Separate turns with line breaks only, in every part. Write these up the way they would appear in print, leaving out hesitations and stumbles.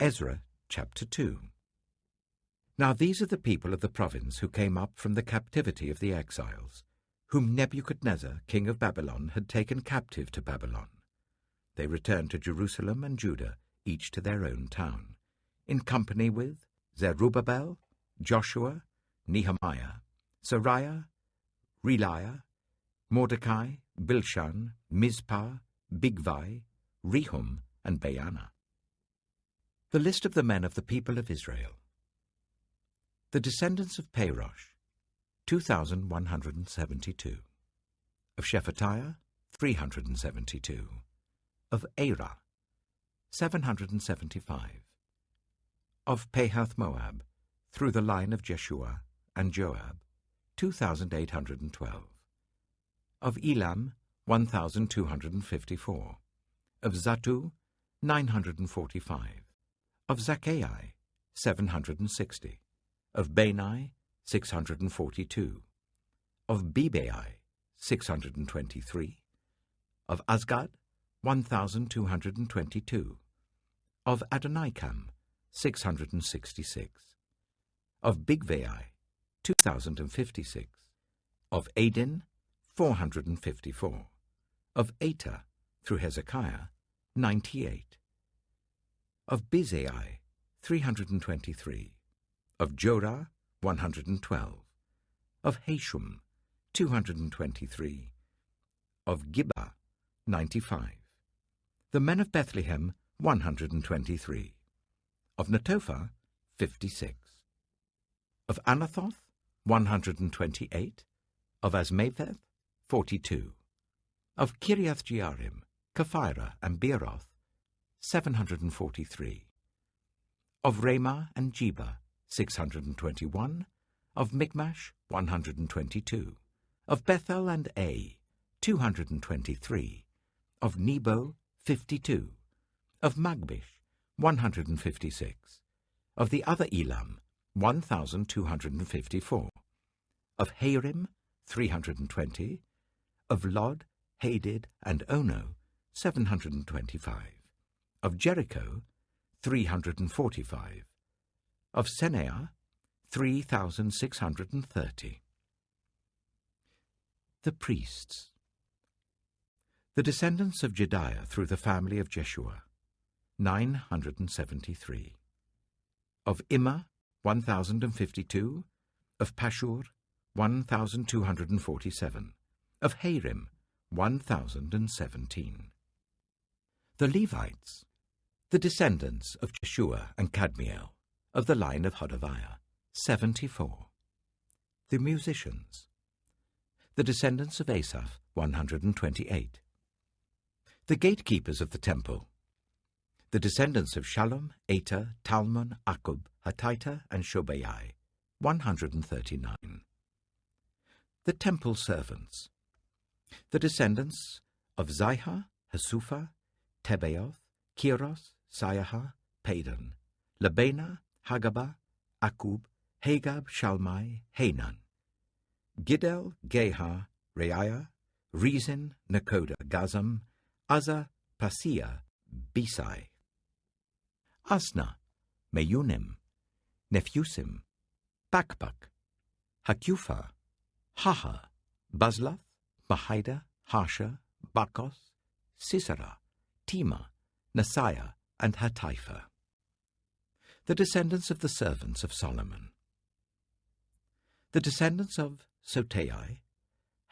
Ezra chapter 2. Now these are the people of the province who came up from the captivity of the exiles, whom Nebuchadnezzar, king of Babylon, had taken captive to Babylon. They returned to Jerusalem and Judah, each to their own town, in company with Zerubbabel, Joshua, Nehemiah, Sariah, Reliah, Mordecai, Bilshan, Mizpah, Bigvai, Rehum, and Baanah. The list of the men of the people of Israel. The descendants of Parosh, 2,172. Of Shephatiah, 372. Of Arah, 775. Of Pahath-Moab, through the line of Jeshua and Joab, 2,812. Of Elam, 1,254. Of Zattu, 945. Of Zaccai, 760. Of Bani, 642. Of Bebai, 623. Of Azgad, 1,222. Of Adonikam, 666. Of Bigvai, 2,056. Of Adin, 454. Of Eta, through Hezekiah, 98. Of Bizai, 323. Of Jorah, 112. Of Hashum, 223. Of Gibbah, 95. The men of Bethlehem, 123. Of Netophah, 56. Of Anathoth, 128. Of Azmaveth, 42. Of Kiriath-Jearim, Kephirah, and Beeroth, 743. Of Ramah and Jeba, 621. Of Michmash, 122. Of Bethel and Ai, 223. Of Nebo, 52. Of Magbish, 156. Of the other Elam, 1,254. Of Harim, 320. Of Lod, Hadid, and Ono, 725. Of Jericho, 345. Of Seneah, 3,630. The priests. The descendants of Jediah through the family of Jeshua, 973. Of Immer, 1,052. Of Pashur, 1,247. Of Harim, 1,017. The Levites. The descendants of Jeshua and Kadmiel, of the line of Hodaviah, 74. The musicians. The descendants of Asaph, 128. The gatekeepers of the temple. The descendants of Shallum, Ater, Talmon, Akub, Hatita, and Shobai, 139. The temple servants. The descendants of Zihah, Hasupha, Tebaoth, Kiros, Siaha, Padan, Labana, Hagabah, Akub, Hagab, Shalmai, Hanan, Giddel, Gehar, Reiah, Rezin, Nakoda, Gazam, Azza, Pasia, Besai, Asna, Meunim, Nephusim, Bakbak, Hakupha, Haha, Bazlath, Mahida, Harsha, Bakos, Sisera, Tema, Nasiah, and Hatipha. The descendants of the servants of Solomon. The descendants of Sotai,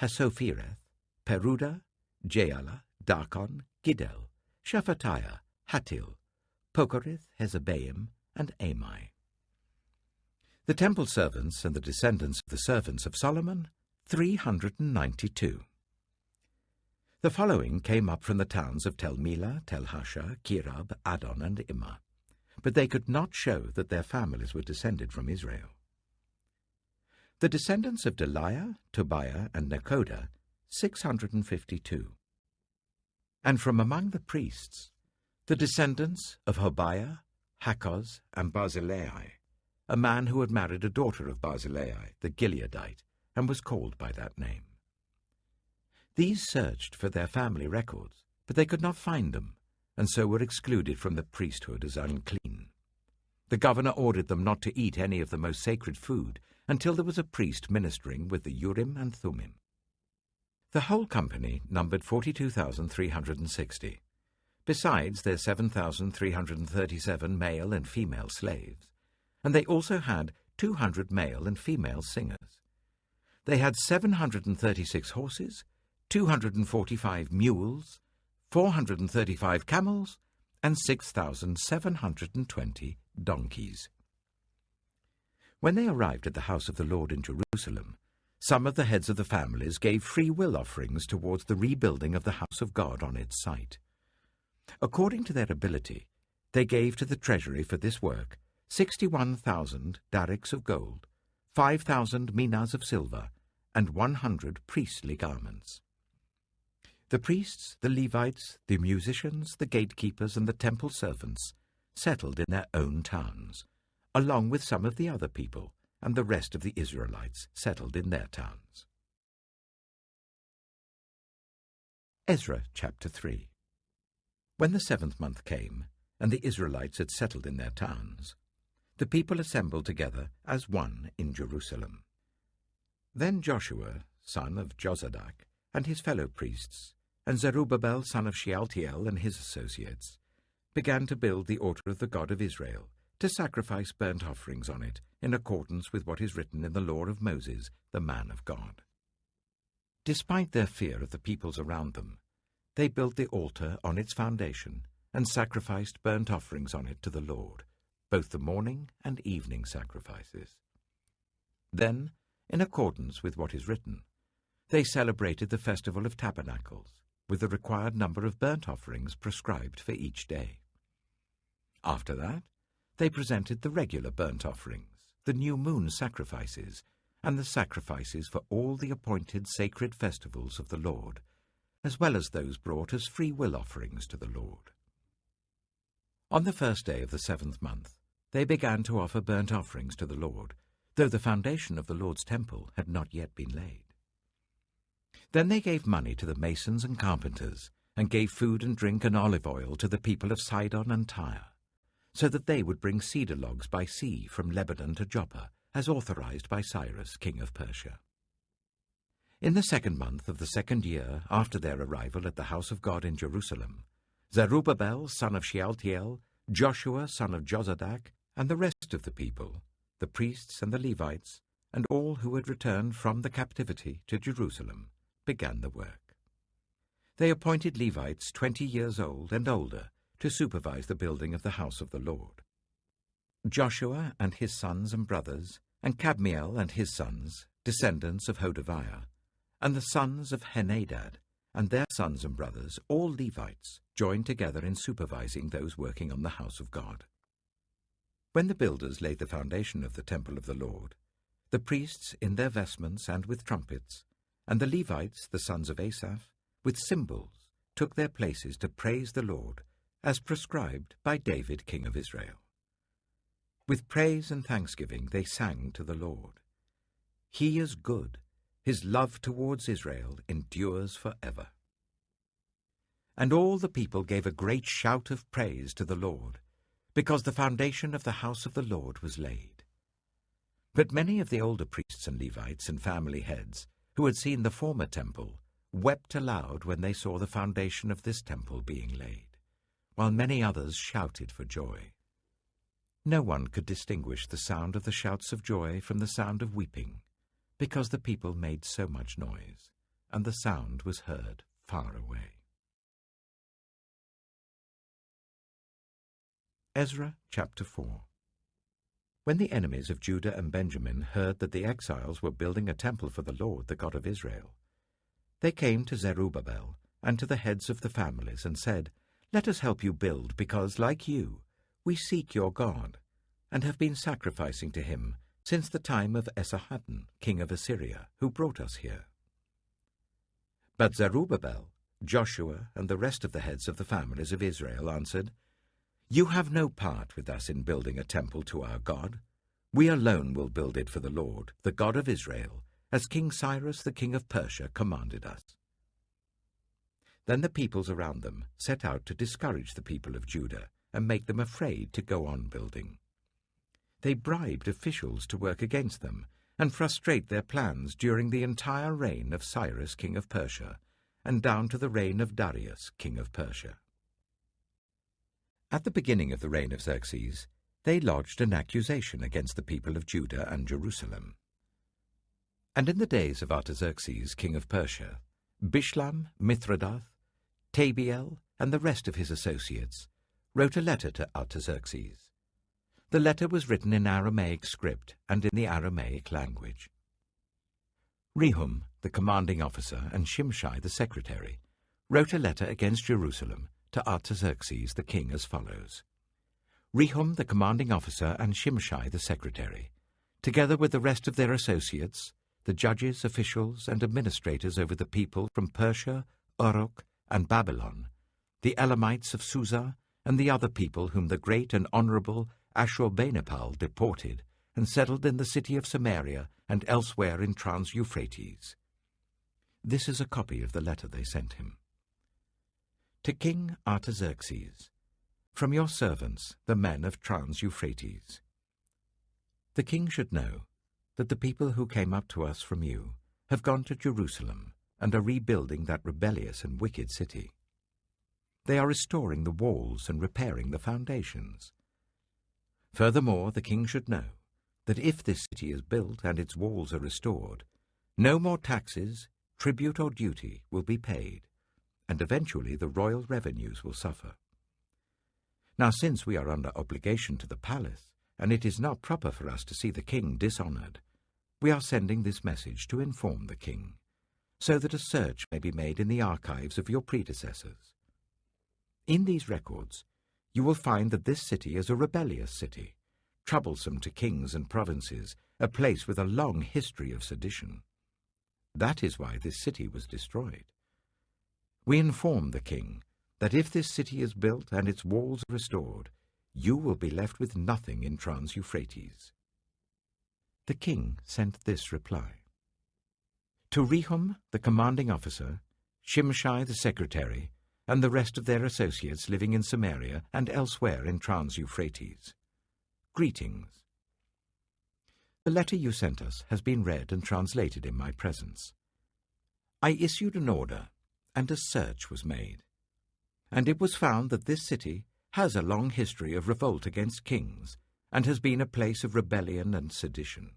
Hasophireth, Peruda, Jaala, Darkon, Giddel, Shephatiah, Hattil, Pokereth, Hezebaim, and Amai. The temple servants and the descendants of the servants of Solomon, 392. The following came up from the towns of Tel-Melah, Tel-Hasha, Kirab, Adon, and Immer, but they could not show that their families were descended from Israel. The descendants of Deliah, Tobiah, and Nekoda, 652. And from among the priests, the descendants of Hobiah, Hakkoz, and Barzillai, a man who had married a daughter of Barzillai, the Gileadite, and was called by that name. These searched for their family records, but they could not find them, and so were excluded from the priesthood as unclean. The governor ordered them not to eat any of the most sacred food until there was a priest ministering with the Urim and Thummim. The whole company numbered 42,360, besides their 7,337 male and female slaves, and they also had 200 male and female singers. They had 736 horses, 245 mules, 435 camels, and 6,720 donkeys. When they arrived at the house of the Lord in Jerusalem, some of the heads of the families gave free will offerings towards the rebuilding of the house of God on its site. According to their ability, they gave to the treasury for this work 61,000 darics of gold, 5,000 minas of silver, and 100 priestly garments. The priests, the Levites, the musicians, the gatekeepers, and the temple servants settled in their own towns, along with some of the other people, and the rest of the Israelites settled in their towns. Ezra chapter 3. When the 7th month came, and the Israelites had settled in their towns, the people assembled together as one in Jerusalem. Then Joshua, son of Jozadak, and his fellow priests, and Zerubbabel, son of Shealtiel, and his associates, began to build the altar of the God of Israel, to sacrifice burnt offerings on it, in accordance with what is written in the law of Moses, the man of God. Despite their fear of the peoples around them, they built the altar on its foundation and sacrificed burnt offerings on it to the Lord, both the morning and evening sacrifices. Then, in accordance with what is written, they celebrated the Festival of Tabernacles, with the required number of burnt offerings prescribed for each day. After that, they presented the regular burnt offerings, the new moon sacrifices, and the sacrifices for all the appointed sacred festivals of the Lord, as well as those brought as free will offerings to the Lord. On the first day of the 7th month, they began to offer burnt offerings to the Lord, though the foundation of the Lord's temple had not yet been laid. Then they gave money to the masons and carpenters, and gave food and drink and olive oil to the people of Sidon and Tyre, so that they would bring cedar logs by sea from Lebanon to Joppa, as authorized by Cyrus, king of Persia. In the 2nd month of the 2nd year after their arrival at the house of God in Jerusalem, Zerubbabel, son of Shealtiel, Joshua, son of Jozadak, and the rest of the people, the priests and the Levites, and all who had returned from the captivity to Jerusalem, began the work. They appointed Levites 20 years old and older to supervise the building of the house of the Lord. Joshua and his sons and brothers, and Kadmiel and his sons, descendants of Hodaviah, and the sons of Henadad, and their sons and brothers, all Levites, joined together in supervising those working on the house of God. When the builders laid the foundation of the temple of the Lord, the priests in their vestments and with trumpets, and the Levites, the sons of Asaph, with cymbals, took their places to praise the Lord, as prescribed by David, king of Israel. With praise and thanksgiving they sang to the Lord. He is good, his love towards Israel endures forever. And all the people gave a great shout of praise to the Lord, because the foundation of the house of the Lord was laid. But many of the older priests and Levites and family heads, who had seen the former temple, wept aloud when they saw the foundation of this temple being laid, while many others shouted for joy. No one could distinguish the sound of the shouts of joy from the sound of weeping, because the people made so much noise, and the sound was heard far away. Ezra chapter 4. When the enemies of Judah and Benjamin heard that the exiles were building a temple for the Lord, the God of Israel, they came to Zerubbabel and to the heads of the families and said, Let us help you build, because, like you, we seek your God, and have been sacrificing to him since the time of Esarhaddon, king of Assyria, who brought us here. But Zerubbabel, Joshua, and the rest of the heads of the families of Israel answered, You have no part with us in building a temple to our God. We alone will build it for the Lord, the God of Israel, as King Cyrus, the king of Persia, commanded us. Then the peoples around them set out to discourage the people of Judah and make them afraid to go on building. They bribed officials to work against them and frustrate their plans during the entire reign of Cyrus, king of Persia, and down to the reign of Darius, king of Persia. At the beginning of the reign of Xerxes, they lodged an accusation against the people of Judah and Jerusalem. And in the days of Artaxerxes, king of Persia, Bishlam, Mithridath, Tabiel, and the rest of his associates wrote a letter to Artaxerxes. The letter was written in Aramaic script and in the Aramaic language. Rehum, the commanding officer, and Shimshai, the secretary, wrote a letter against Jerusalem to Artaxerxes the king as follows. Rehum, the commanding officer, and Shimshai, the secretary, together with the rest of their associates, the judges, officials, and administrators over the people from Persia, Uruk, and Babylon, the Elamites of Susa, and the other people whom the great and honorable Ashurbanipal deported and settled in the city of Samaria and elsewhere in Trans-Euphrates. This is a copy of the letter they sent him. To King Artaxerxes, from your servants, the men of Trans-Euphrates. The king should know that the people who came up to us from you have gone to Jerusalem and are rebuilding that rebellious and wicked city. They are restoring the walls and repairing the foundations. Furthermore, the king should know that if this city is built and its walls are restored, no more taxes, tribute or duty will be paid, and eventually the royal revenues will suffer. Now, since we are under obligation to the palace, and it is not proper for us to see the king dishonored, we are sending this message to inform the king, so that a search may be made in the archives of your predecessors. In these records, you will find that this city is a rebellious city, troublesome to kings and provinces, a place with a long history of sedition. That is why this city was destroyed. We inform the king that if this city is built and its walls restored, you will be left with nothing in Trans-Euphrates. The king sent this reply. To Rehum, the commanding officer, Shimshai, the secretary, and the rest of their associates living in Samaria and elsewhere in Trans-Euphrates. Greetings. The letter you sent us has been read and translated in my presence. I issued an order, and a search was made, and it was found that this city has a long history of revolt against kings and has been a place of rebellion and sedition.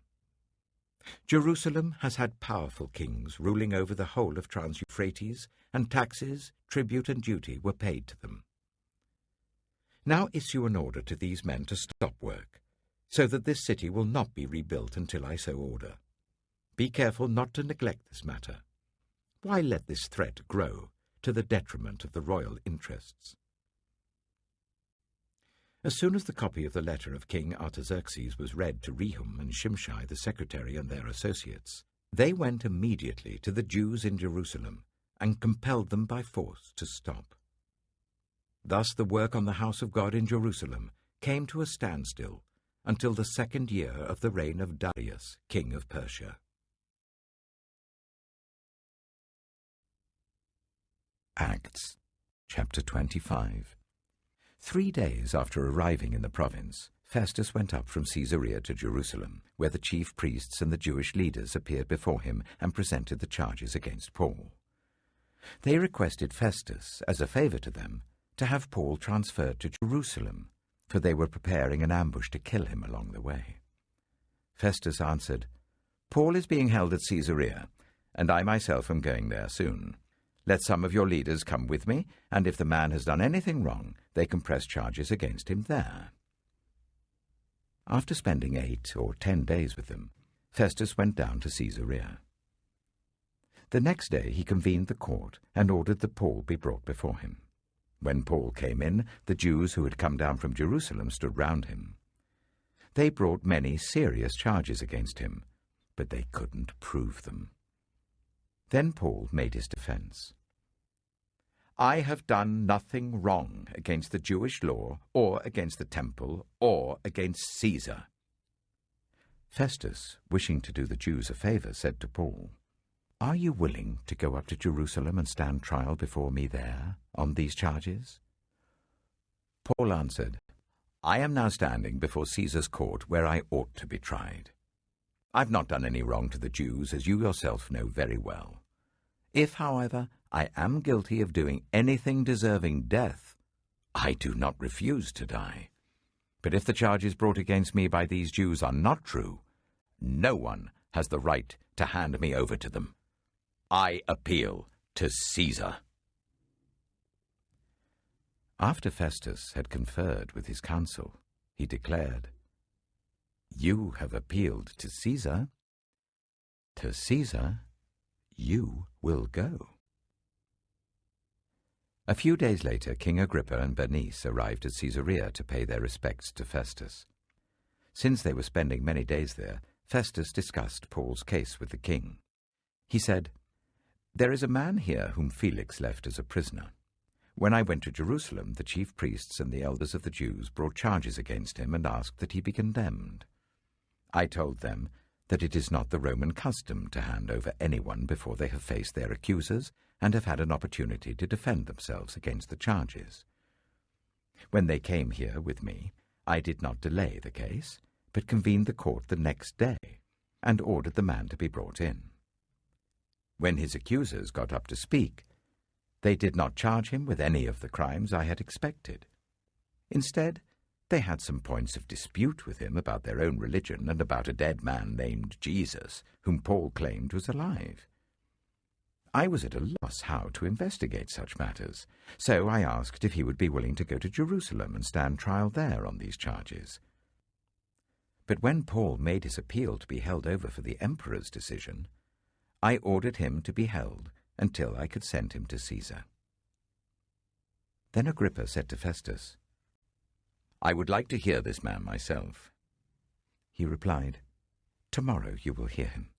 Jerusalem has had powerful kings ruling over the whole of Trans-Euphrates, and taxes, tribute and duty were paid to them. Now issue an order to these men to stop work, so that this city will not be rebuilt until I so order. Be careful not to neglect this matter. Why let this threat grow to the detriment of the royal interests? As soon as the copy of the letter of King Artaxerxes was read to Rehum and Shimshai the secretary and their associates, they went immediately to the Jews in Jerusalem and compelled them by force to stop. Thus the work on the house of God in Jerusalem came to a standstill until the 2nd year of the reign of Darius, king of Persia. Acts, chapter 25. 3 days after arriving in the province, Festus went up from Caesarea to Jerusalem, where the chief priests and the Jewish leaders appeared before him and presented the charges against Paul. They requested Festus, as a favor to them, to have Paul transferred to Jerusalem, for they were preparing an ambush to kill him along the way. Festus answered, Paul is being held at Caesarea, and I myself am going there soon. Let some of your leaders come with me, and if the man has done anything wrong, they can press charges against him there. After spending 8 or 10 days with them, Festus went down to Caesarea. The next day he convened the court and ordered that Paul be brought before him. When Paul came in, the Jews who had come down from Jerusalem stood round him. They brought many serious charges against him, but they couldn't prove them. Then Paul made his defense. I have done nothing wrong against the Jewish law, or against the temple, or against Caesar. Festus, wishing to do the Jews a favor, said to Paul, Are you willing to go up to Jerusalem and stand trial before me there on these charges? Paul answered, I am now standing before Caesar's court where I ought to be tried. I've not done any wrong to the Jews, as you yourself know very well. If, however, I am guilty of doing anything deserving death, I do not refuse to die. But if the charges brought against me by these Jews are not true, no one has the right to hand me over to them. I appeal to Caesar." After Festus had conferred with his council, he declared, "You have appealed to Caesar. To Caesar you will go." A few days later, King Agrippa and Bernice arrived at Caesarea to pay their respects to Festus. Since they were spending many days there, Festus discussed Paul's case with the king. He said, "There is a man here whom Felix left as a prisoner. When I went to Jerusalem, the chief priests and the elders of the Jews brought charges against him and asked that he be condemned. I told them that it is not the Roman custom to hand over anyone before they have faced their accusers and have had an opportunity to defend themselves against the charges. When they came here with me, I did not delay the case, but convened the court the next day and ordered the man to be brought in. When his accusers got up to speak, they did not charge him with any of the crimes I had expected. Instead, they had some points of dispute with him about their own religion and about a dead man named Jesus, whom Paul claimed was alive. I was at a loss how to investigate such matters, so I asked if he would be willing to go to Jerusalem and stand trial there on these charges. But when Paul made his appeal to be held over for the emperor's decision, I ordered him to be held until I could send him to Caesar." Then Agrippa said to Festus, "I would like to hear this man myself." He replied, "Tomorrow you will hear him."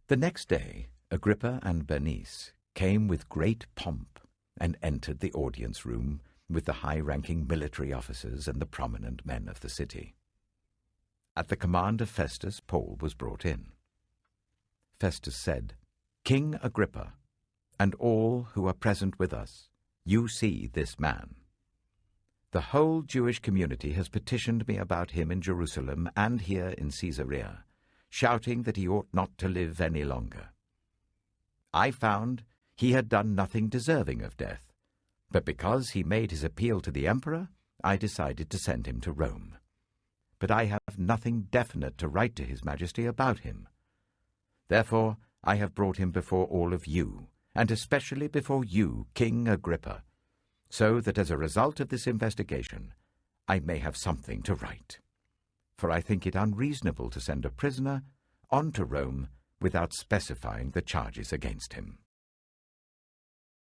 The next day, Agrippa and Bernice came with great pomp and entered the audience room with the high-ranking military officers and the prominent men of the city. At the command of Festus, Paul was brought in. Festus said, "King Agrippa, and all who are present with us, you see this man. The whole Jewish community has petitioned me about him in Jerusalem and here in Caesarea, shouting that he ought not to live any longer. I found he had done nothing deserving of death, but because he made his appeal to the emperor, I decided to send him to Rome. But I have nothing definite to write to his majesty about him. Therefore, I have brought him before all of you, and especially before you, King Agrippa, so that as a result of this investigation, I may have something to write. For I think it unreasonable to send a prisoner on to Rome without specifying the charges against him."